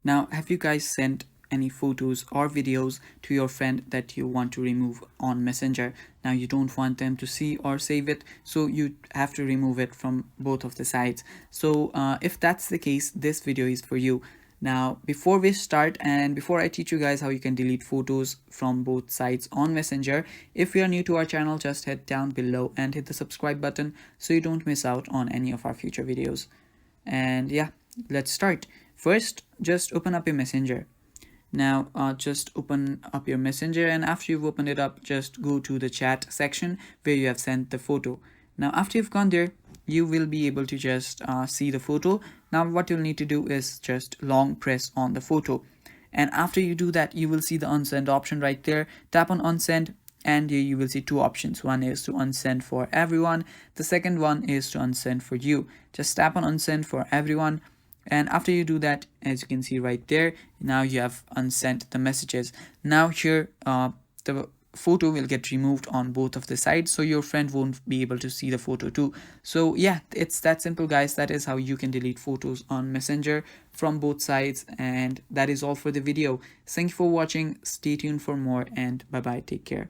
Now, have you guys sent any photos or videos to your friend that you want to remove on Messenger? Now, you don't want them to see or save it, so you have to remove it from both of the sides. So if that's the case, this video is for you. Now, before we start and before I teach you guys how you can delete photos from both sides on Messenger, if you are new to our channel, just head down below and hit the subscribe button so you don't miss out on any of our future videos. And yeah, let's start. First, just open up your Messenger. Now just open up your Messenger, and after you've opened it up, just go to the chat section where you have sent the photo. Now after you've gone there, you will be able to just see the photo. Now what you'll need to do is just long press on the photo, and after you do that, you will see the unsend option right there. Tap on unsend, and here you will see two options. One is to unsend for everyone, the second one is to unsend for you. Just tap on unsend for everyone, and after you do that, as you can see right there, now you have unsent the messages. Now here the photo will get removed on both of the sides, so your friend won't be able to see the photo too. So yeah, it's that simple, guys. That is how you can delete photos on Messenger from both sides, and that is all for the video. Thank you for watching. Stay tuned for more, and bye bye, take care.